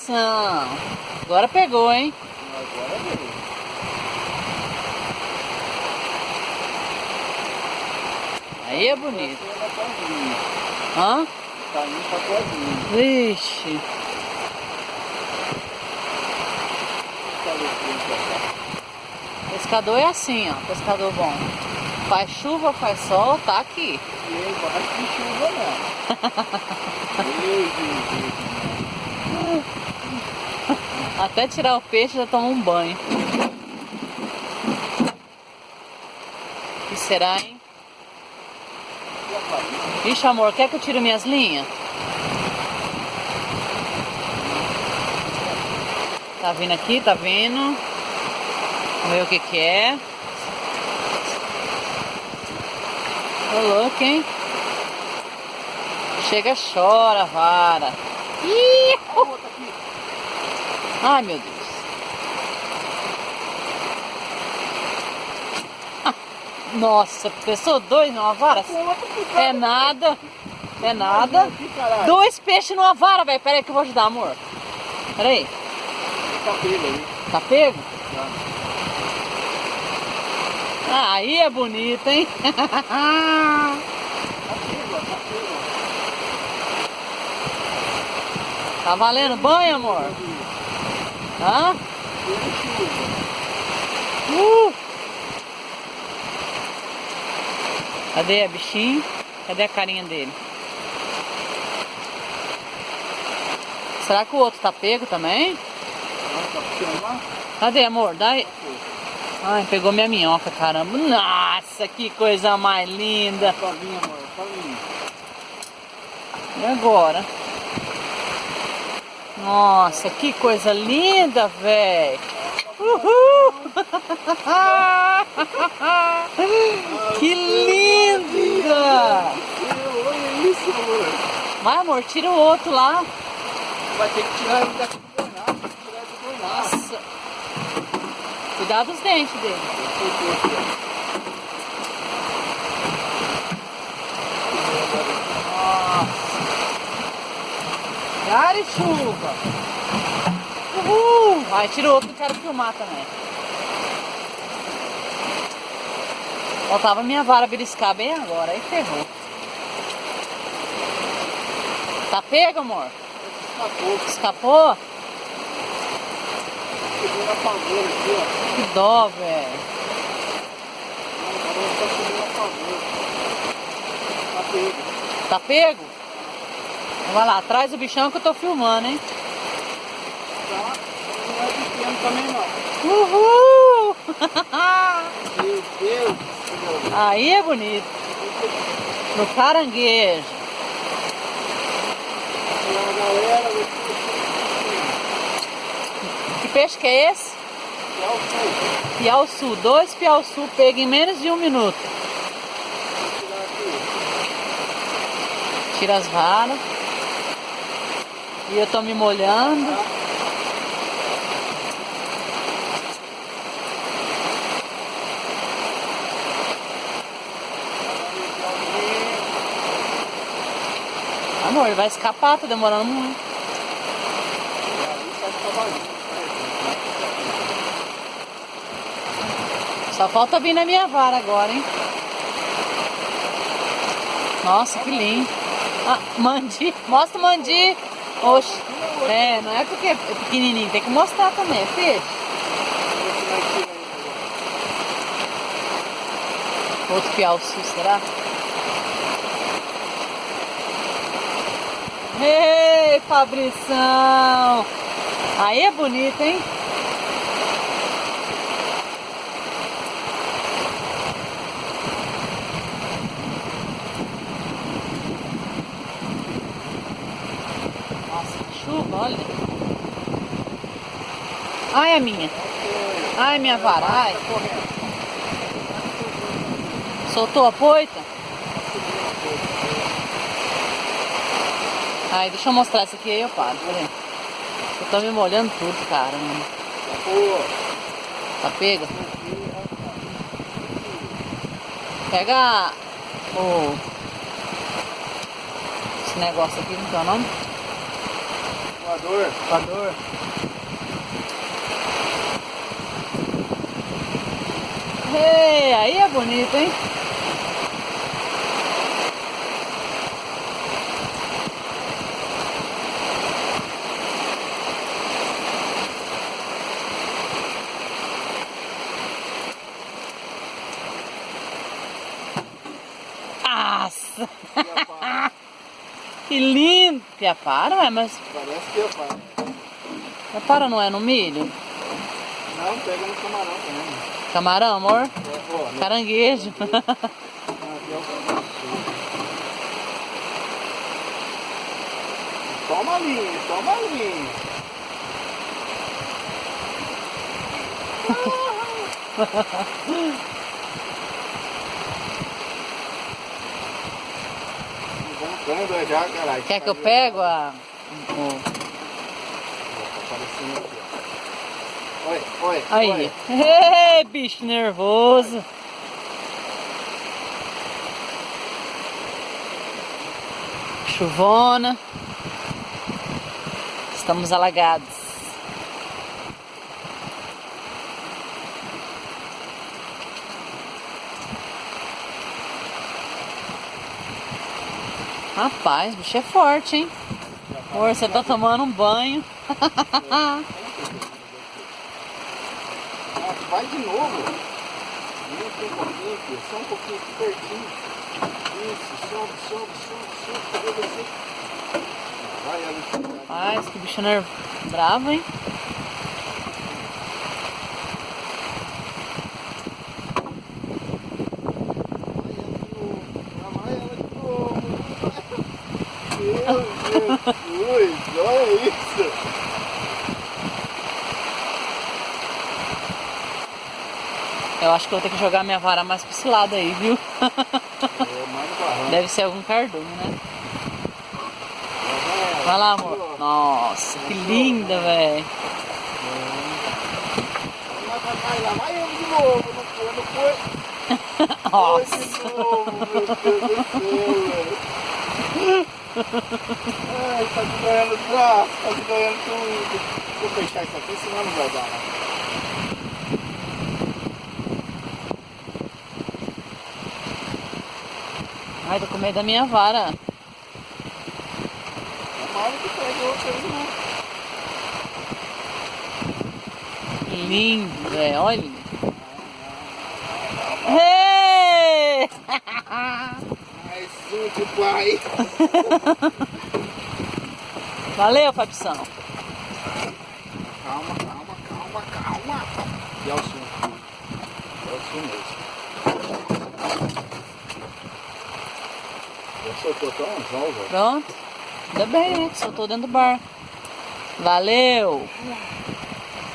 Fabrição. Agora pegou, hein? Agora veio. Aí é bonito. Ela tá indo. Hã? Tá indo pra cozinha. Vixe. Pescador é assim, ó. Pescador bom. Faz chuva, faz sol, tá aqui. E aí, embaixo de chuva não. Meu Jesus. Até tirar o peixe já toma um banho. O que será, hein? Ixi, amor, quer que eu tire minhas linhas? Tá vindo aqui, tá vindo. Vamos ver o que que é. Ô louco, hein? Chega, chora, vara. Ih! Ai, meu Deus. Nossa, pensou dois numa vara? É nada. É nada. 2 peixes numa vara, velho. Pera aí que eu vou ajudar, amor. Pera aí. Tá pego aí. Tá pego? Tá. Ah, aí é bonito, hein? Tá pego, tá pego. Tá valendo banho, amor? Hã? Cadê a bichinho? Cadê a carinha dele? Será que o outro tá pego também? Cadê, amor? Dá aí. Ai, pegou minha minhoca, caramba. Nossa, que coisa mais linda. Sozinha, amor, sozinha. E agora? Nossa, que coisa linda, velho. Uhul! Que linda! Olha isso, amor. Vai, amor, tira o outro lá. Vai ter que tirar ele daqui do tornado. Tirar ele do tornado. Nossa. Cuidado dos dentes dele. Nossa. Ar e chuva. Uhul. Vai, tira o outro que eu quero filmar também. Faltava minha vara beliscar bem agora, aí ferrou. Tá pego, amor? Escapou. Escapou? Pegou na pavor aqui, ó. Que dó, velho. Agora tá subindo na pavor. Tá pego. Tá pego? Vai lá, traz o bichão que eu tô filmando, hein? Tá? Não é pequeno também, não. Uhul! Meu Deus. Aí é bonito. No caranguejo. Galera, Que peixe que é esse? Piau-Sul. 2 Piau-Sul pega em menos de 1 minuto. Tira as varas. E eu tô me molhando. Amor, vai escapar, tá demorando muito. Só falta vir na minha vara agora, hein? Nossa, que lindo. Ah, mandi. Mostra o mandi. Oxe. É, não é porque é pequenininho, tem que mostrar também, é peixe. Outro Piau-Sul, será? Ei, Fabrição! Aí é bonito, hein? Nossa, que chuva, olha. Ai, a minha. Ai, minha vara, ai. Soltou a poita? Ai, deixa eu mostrar isso aqui aí eu paro, peraí. Eu tô me molhando tudo, cara. Mano. Tá pega? Pega esse negócio aqui, não tem o nome? Voador. Voador. Ei, aí é bonito, hein? Nossa! Que lindo! Piapara, mas Parece que eu paro. piapara não é no milho? Não, pega no camarão também. Camarão, amor? É, ó, no- Caranguejo. aqui é o camarão. Toma ali, toma ali. Voltando já, caralho. Quer que eu pego a... Tá aparecendo aqui, ó. Oi, oi, Aí. oi. Ei, bicho nervoso. Chuvona. Estamos alagados. Rapaz, o bicho é forte, hein? Amor, você tá tomando um banho. Vai de novo. Vem aqui um pouquinho, filho. Só um pouquinho aqui pertinho. Isso, sobe, sobe, sobe, sobe. Cadê você? Vai, Alex. Rapaz, que bicho bravo, hein? Vai ela de novo. Meu Jesus, olha isso. Eu acho que eu vou ter que jogar minha vara mais pra esse lado aí, viu? É, mais no barranco. Deve ser algum cardume, né? Vai lá, amor. Nossa, que linda, velho. Vai lá, vai ele de novo. Não foi, não foi. Foi Nossa. de novo, meu Deus do céu, velho. Ai, tá te ganhando o braço, tá te ganhando tudo. Vou fechar isso aqui, senão não vai dar, né? Ai, tô com medo da minha vara. Tomara que pegue outra aí, né? Lindo, velho. Olha. Hey! Mais um de pai. Valeu, Fabição. Calma, calma, calma, calma. E é o som. É o som mesmo. Eu soltou tão anzol, velho. Pronto. Ainda bem, né? Que soltou dentro do bar. Valeu!